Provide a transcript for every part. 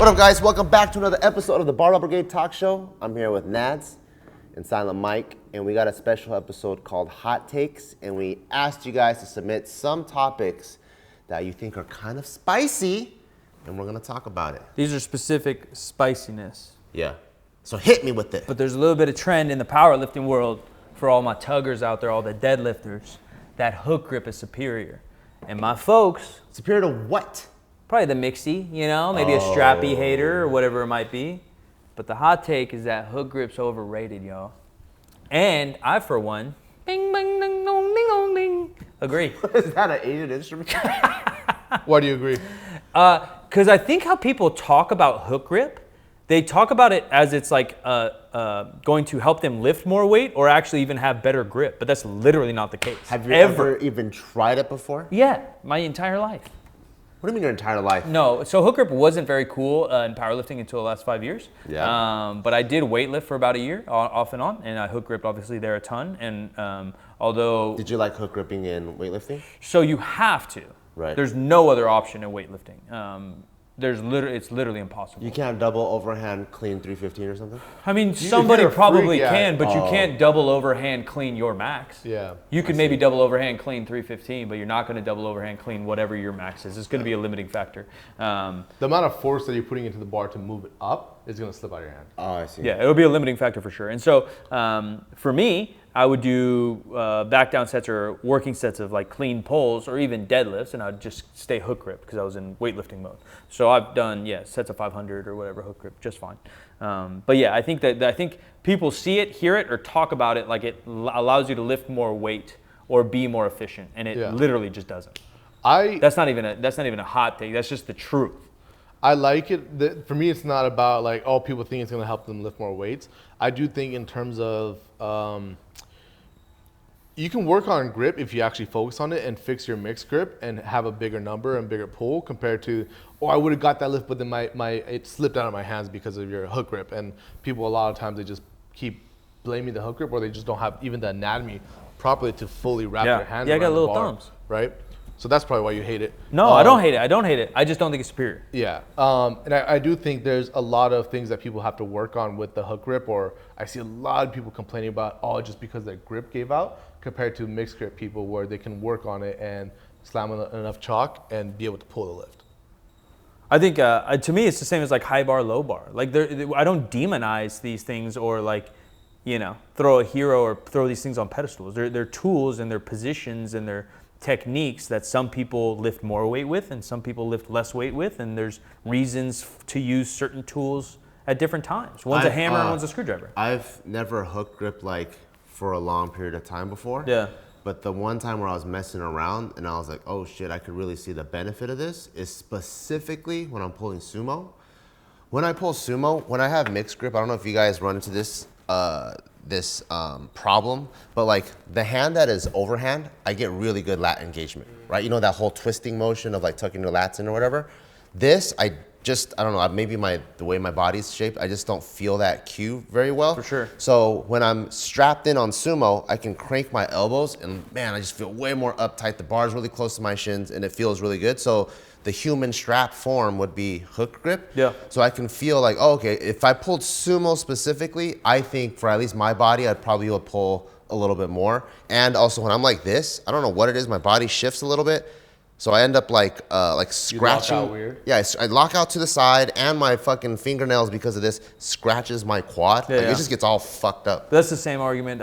What up, guys? Welcome back to another episode of the Barbell Brigade Talk Show. I'm here with Nads and Silent Mike, and we got a special episode called Hot Takes, and we asked you guys to submit some topics that you think are kind of spicy, and we're gonna talk about it. These are specific spiciness. Yeah. So hit me with it. But there's a little bit of trend in the powerlifting world for all my tuggers out there, all the deadlifters, that hook grip is superior. And my folks, Superior to what? probably the mixie, you know, maybe a strappy hater or whatever it might be. But the hot take is that hook grip's overrated, y'all. And I, for one, bing, bing, ding, dong, ding, dong, ding, agree. Is that an Asian instrument? Why do you agree? Because I think how people talk about hook grip, they talk about it as it's like going to help them lift more weight or actually even have better grip. But that's literally not the case. Have you ever even tried it before? Yeah, my entire life. What do you mean your entire life? No, so hook grip wasn't very cool in powerlifting until the last 5 years. Yeah. But I did weightlift for about a year, off and on, and I hook gripped obviously there a ton. And although... Did you like hook gripping in weightlifting? So you have to. Right. There's no other option in weightlifting. It's literally impossible. You can't double overhand clean 315 or something? I mean, somebody probably freak, yeah. can, but you can't double overhand clean your max. Yeah. You could maybe double overhand clean 315, but you're not going to double overhand clean whatever your max is. It's going to be a limiting factor. The amount of force that you're putting into the bar to move it up is going to slip out of your hand. Oh, I see. Yeah, it'll be a limiting factor for sure. And so for me, I would do back down sets or working sets of like clean pulls or even deadlifts, and I'd just stay hook grip because I was in weightlifting mode. So I've done sets of 500 or whatever hook grip just fine. But yeah, I think people see it, hear it, or talk about it like it allows you to lift more weight or be more efficient, and it literally just doesn't. That's not even a hot take. That's just the truth. I like it. For me, it's not about like, oh, people think it's going to help them lift more weights. I do think in terms of you can work on grip if you actually focus on it and fix your mixed grip and have a bigger number and bigger pull compared to, oh, I would have got that lift, but then it slipped out of my hands because of your hook grip. And people, a lot of times, they just keep blaming the hook grip, or they just don't have even the anatomy properly to fully wrap their hands around I got the little bar, thumbs. Right? So that's probably why you hate it. No, I don't hate it. I just don't think it's superior. Yeah, and I do think there's a lot of things that people have to work on with the hook grip, or I see a lot of people complaining about, oh, just because their grip gave out, compared to mixed grip people where they can work on it and slam enough chalk and be able to pull the lift. I think to me it's the same as like high bar, low bar. Like I don't demonize these things or like, throw a hero or throw these things on pedestals. They're tools and they're positions and they're techniques that some people lift more weight with and some people lift less weight with, and there's reasons to use certain tools at different times. One's a hammer and one's a screwdriver. I've never hook gripped like for a long period of time before. Yeah. But the one time where I was messing around and I was like, oh shit, I could really see the benefit of this is specifically when I'm pulling sumo. When I pull sumo, when I have mixed grip, I don't know if you guys run into this problem, but like the hand that is overhand, I get really good lat engagement, right? You know, that whole twisting motion of like tucking your lats in or whatever. This, I don't know, maybe the way my body's shaped, I just don't feel that cue very well. For sure. So when I'm strapped in on sumo, I can crank my elbows and man, I just feel way more uptight. The bar's really close to my shins and it feels really good. So the human strap form would be hook grip. Yeah. So I can feel like, oh, okay, if I pulled sumo specifically, I think for at least my body, I'd probably will pull a little bit more. And also when I'm like this, I don't know what it is, my body shifts a little bit. So I end up like scratching. You lock out weird? Yeah, I lock out to the side, and my fucking fingernails because of this scratches my quad. It just gets all fucked up. That's the same argument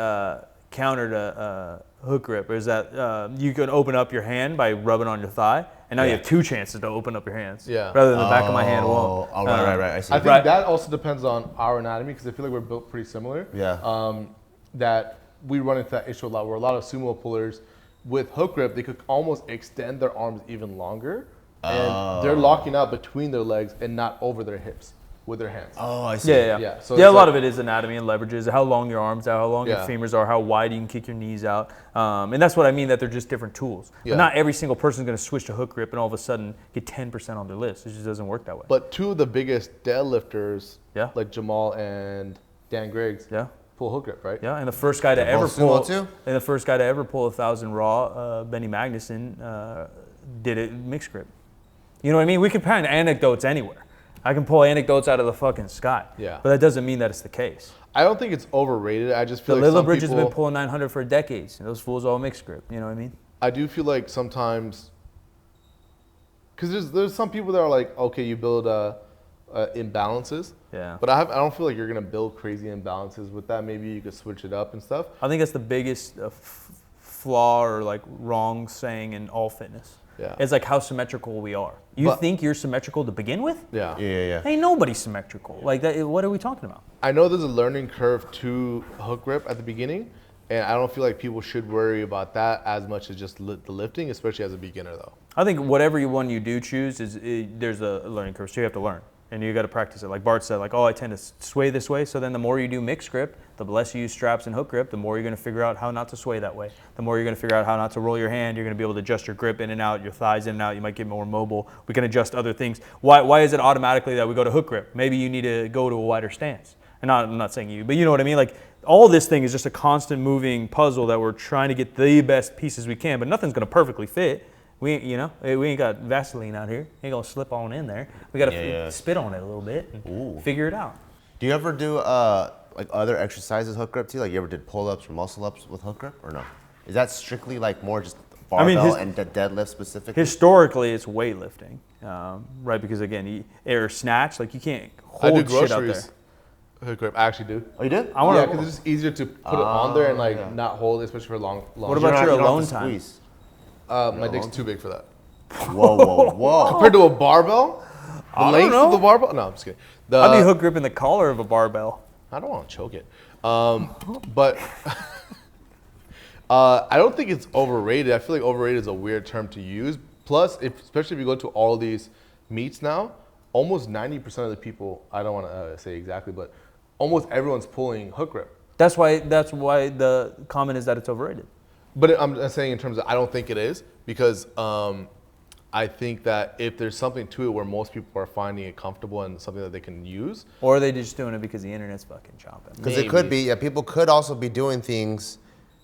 counter to hook grip, is that you can open up your hand by rubbing on your thigh, and now you have two chances to open up your hands. Yeah. Rather than the back of my hand won't. Oh, right. I see. I think that also depends on our anatomy, because I feel like we're built pretty similar. Yeah. That we run into that issue a lot, where a lot of sumo pullers with hook grip, they could almost extend their arms even longer, and they're locking out between their legs and not over their hips with their hands. Oh, I see. Yeah. So a lot of it is anatomy and leverages, how long your arms are, how long your Yeah. femurs are, how wide you can kick your knees out. And that's what I mean, that they're just different tools. Yeah. But not every single person is going to switch to hook grip and all of a sudden get 10% on their list. It just doesn't work that way. But two of the biggest deadlifters, Yeah. like Jamal and Dan Griggs, Yeah. pull hook grip, right? Yeah, and the first guy to ever sumo pull, too? and the first guy to ever pull 1,000 raw, Benny Magnuson, did it mixed grip. You know what I mean? We can find anecdotes anywhere. I can pull anecdotes out of the fucking sky. Yeah. But that doesn't mean that it's the case. I don't think it's overrated. I just feel The like Lilla some Bridges have people, been pulling 900 for decades. And those fools all mixed grip. You know what I mean? I do feel like sometimes, because there's some people that are like, okay, you build imbalances. Yeah. But I don't feel like you're gonna build crazy imbalances with that. Maybe you could switch it up and stuff. I think that's the biggest flaw or like wrong saying in all fitness. Yeah. It's like how symmetrical we are. You think you're symmetrical to begin with? Yeah. Yeah. Ain't nobody symmetrical. Like that. What are we talking about? I know there's a learning curve to hook grip at the beginning, and I don't feel like people should worry about that as much as just the lifting, especially as a beginner though. I think whatever one you do choose there's a learning curve, so you have to learn. And you got to practice it. Like Bart said, like, oh, I tend to sway this way. So then the more you do mixed grip, the less you use straps and hook grip, the more you're going to figure out how not to sway that way. The more you're going to figure out how not to roll your hand. You're going to be able to adjust your grip in and out, your thighs in and out. You might get more mobile. We can adjust other things. Why is it automatically that we go to hook grip? Maybe you need to go to a wider stance. And I'm not saying you, but you know what I mean? Like all this thing is just a constant moving puzzle that we're trying to get the best pieces we can, but nothing's going to perfectly fit. We ain't got Vaseline out here. Ain't gonna slip on in there. We gotta spit on it a little bit and figure it out. Do you ever do like other exercises hook grip too? Like you ever did pull-ups or muscle-ups with hook grip or no? Is that strictly like more just barbell and the deadlift specifically? Historically, it's weightlifting, right? Because again, or snatch, like you can't I do hold shit out there. groceries. Hook grip, I actually do. Oh, you did? Yeah, because it's just easier to put it on there and like not hold it, especially for long. What about your alone time? Squeeze. My dick's too big for that. Whoa. Compared to a barbell, the length of the barbell. No, I'm just kidding. I'd be hook gripping the collar of a barbell. I don't want to choke it, but I don't think it's overrated. I feel like overrated is a weird term to use. Plus, especially if you go to all these meets now, almost 90% of the people, I don't want to say exactly, but almost everyone's pulling hook grip. That's why the comment is that it's overrated. But I'm saying in terms of, I don't think it is, because I think that if there's something to it where most people are finding it comfortable and something that they can use. Or are they just doing it because the internet's fucking chopping? Because it could be, people could also be doing things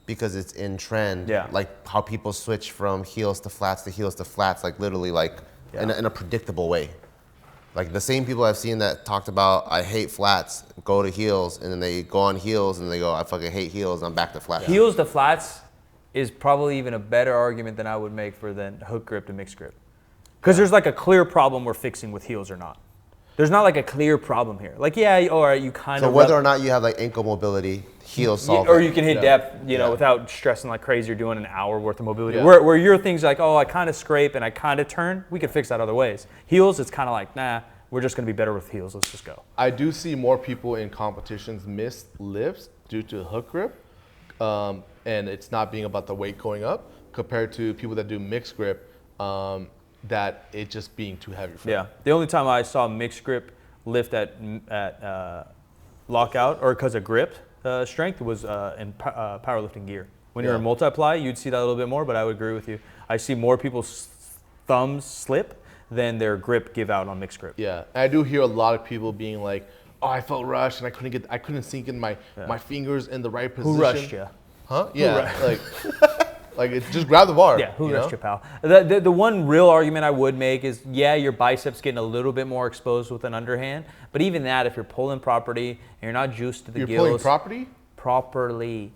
because it's in trend. Yeah. Like how people switch from heels to flats, like literally like in a predictable way. Like the same people I've seen that talked about, I hate flats, go to heels, and then they go on heels and they go, I fucking hate heels, I'm back to flats. Heels to flats is probably even a better argument than I would make for than hook grip to mixed grip. Because there's like a clear problem we're fixing with heels or not. There's not like a clear problem here. Like, yeah, all right, you kind of. So whether or not you have like ankle mobility, heels solve or it. you can hit depth, without stressing like crazy. You're doing an hour worth of mobility. Yeah. Where your thing's like, oh, I kind of scrape and I kind of turn. We could fix that other ways. Heels, it's kind of like, nah, we're just going to be better with heels. Let's just go. I do see more people in competitions miss lifts due to hook grip, and it's not being about the weight going up compared to people that do mixed grip, that it just being too heavy for them. The only time I saw mixed grip lift at lockout or because of grip strength was in powerlifting gear. When you're in multiply, you'd see that a little bit more, but I would agree with you. I see more people's thumbs slip than their grip give out on mixed grip. Yeah, and I do hear a lot of people being like, "Oh, I felt rushed and I couldn't sink in my fingers in the right position." Who rushed you? Huh? Yeah, like it's just grab the bar. Yeah, who rushed you, pal? The one real argument I would make is, your biceps getting a little bit more exposed with an underhand, but even that, if you're pulling properly and you're not juiced to the gills. You're pulling properly.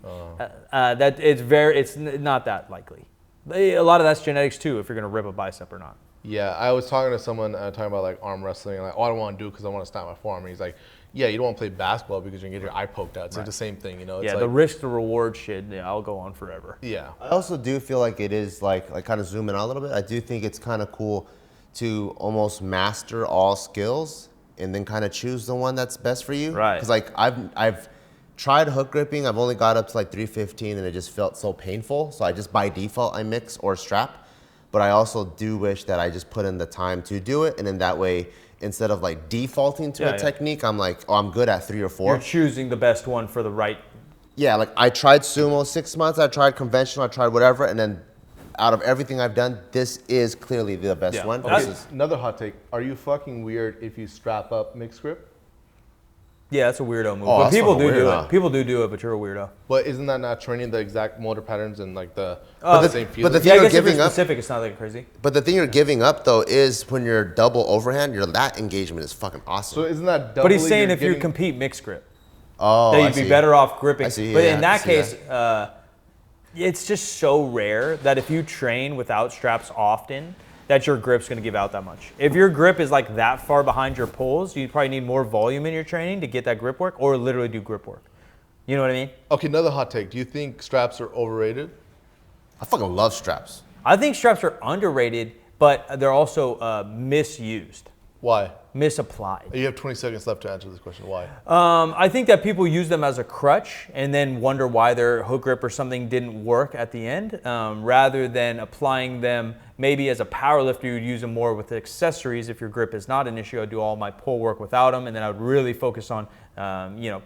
That it's not that likely. A lot of that's genetics too, if you're gonna rip a bicep or not. Yeah, I was talking to someone talking about like arm wrestling, and like, I don't want to do it because I want to snap my forearm. And he's like, yeah, you don't want to play basketball because you're gonna get your eye poked out. It's like the same thing, It's the like, risk to reward shit. I'll go on forever. Yeah. I also do feel like it is like kind of zooming out a little bit. I do think it's kind of cool to almost master all skills and then kind of choose the one that's best for you. Right. Because like I've tried hook gripping. I've only got up to like 315 and it just felt so painful. So I just by default I mix or strap. But I also do wish that I just put in the time to do it, and then that way, instead of like defaulting to a technique, I'm like, oh, I'm good at 3 or 4. You're choosing the best one for the right. Yeah, like I tried sumo 6 months, I tried conventional, I tried whatever, and then out of everything I've done, this is clearly the best one. Okay, another hot take. Are you fucking weird if you strap up mixed grip? Yeah, that's a weirdo move. Oh, But that's people fucking do weird, huh? it. People do it, but you're a weirdo. But isn't that not training the exact motor patterns and like the same feeling? but the thing Yeah, I you're guess if you're giving up, specific, it's not that crazy. but the thing you're giving up though is when you're double overhand, your lat engagement is fucking awesome. so isn't that? But he's doubly saying you're if you getting- compete mixed grip, oh, that I you'd be see. better off gripping. I see, But yeah, in I that see case, it's just so rare that if you train without straps often, that your grip's going to give out that much. If your grip is like that far behind your pulls, you probably need more volume in your training to get that grip work, or literally do grip work. You know what I mean? Okay, another hot take. Do you think straps are overrated? I fucking love straps. I think straps are underrated, but they're also misused, Why? misapplied. You have 20 seconds left to answer this question. Why? I think that people use them as a crutch and then wonder why their hook grip or something didn't work at the end, rather than applying them maybe as a power lifter. You would use them more with accessories. If your grip is not an issue, I'd do all my pull work without them, and then I would really focus on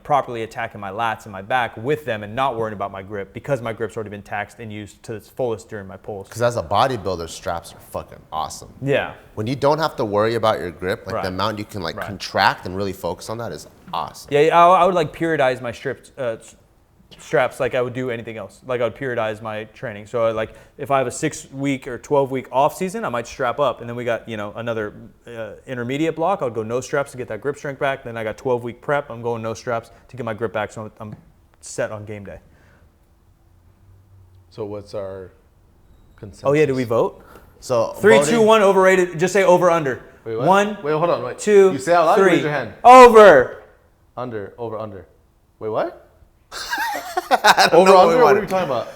properly attacking my lats and my back with them and not worrying about my grip, because my grip's already been taxed and used to its fullest during my pulls. Because as a bodybuilder, straps are fucking awesome. Yeah. When you don't have to worry about your grip, like Right. the amount you can like Right. contract and really focus on that is awesome. Yeah, I would like periodize my straps like I would do anything else. Like I would periodize my training. So like if I have a 6-week or 12-week off season, I might strap up, and then we got another intermediate block. I'll go no straps to get that grip strength back. Then I got 12-week prep. I'm going no straps to get my grip back, so I'm set on game day. So what's our consensus? Oh yeah, do we vote? So 3, voting- 2, 1. Overrated. Just say over under. Wait, what? 1. Wait, hold on. Wait. 2. You say out loud. 3. Or raise your hand. Over. Under. Over. Under. Wait, what? I don't Over. know what we Under. What are wanted. you talking about?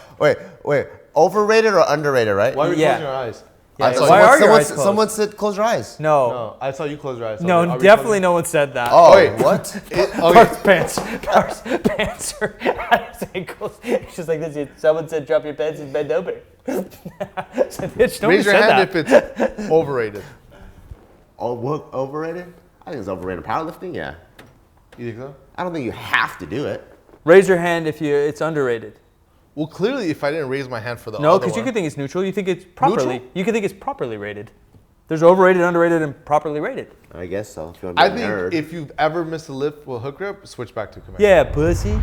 Wait, overrated or underrated, right? Why are you Yeah. closing your eyes? Yeah, I saw why you- are your eyes closed? Someone said close your eyes. No. No, I saw you close your eyes. So No, are we definitely closing- no one said that. Oh, wait. what? Par's pants. Par's pants are at his ankles. It's just like this. Someone said drop your pants and bend over. So, bitch, nobody Raise your said hand that. if it's overrated. Oh, what, overrated? I think it's overrated. Powerlifting, yeah. You think so? I don't think you have to do it. Raise your hand if it's underrated. Well, clearly, if I didn't raise my hand for the No, other because you one- could think it's neutral. You think it's properly. Neutral? You could think it's properly rated. There's overrated, underrated, and properly rated. I guess so. If you want to I be a think nerd. if you've ever missed a lift with hook grip, switch back to command. Yeah, pussy.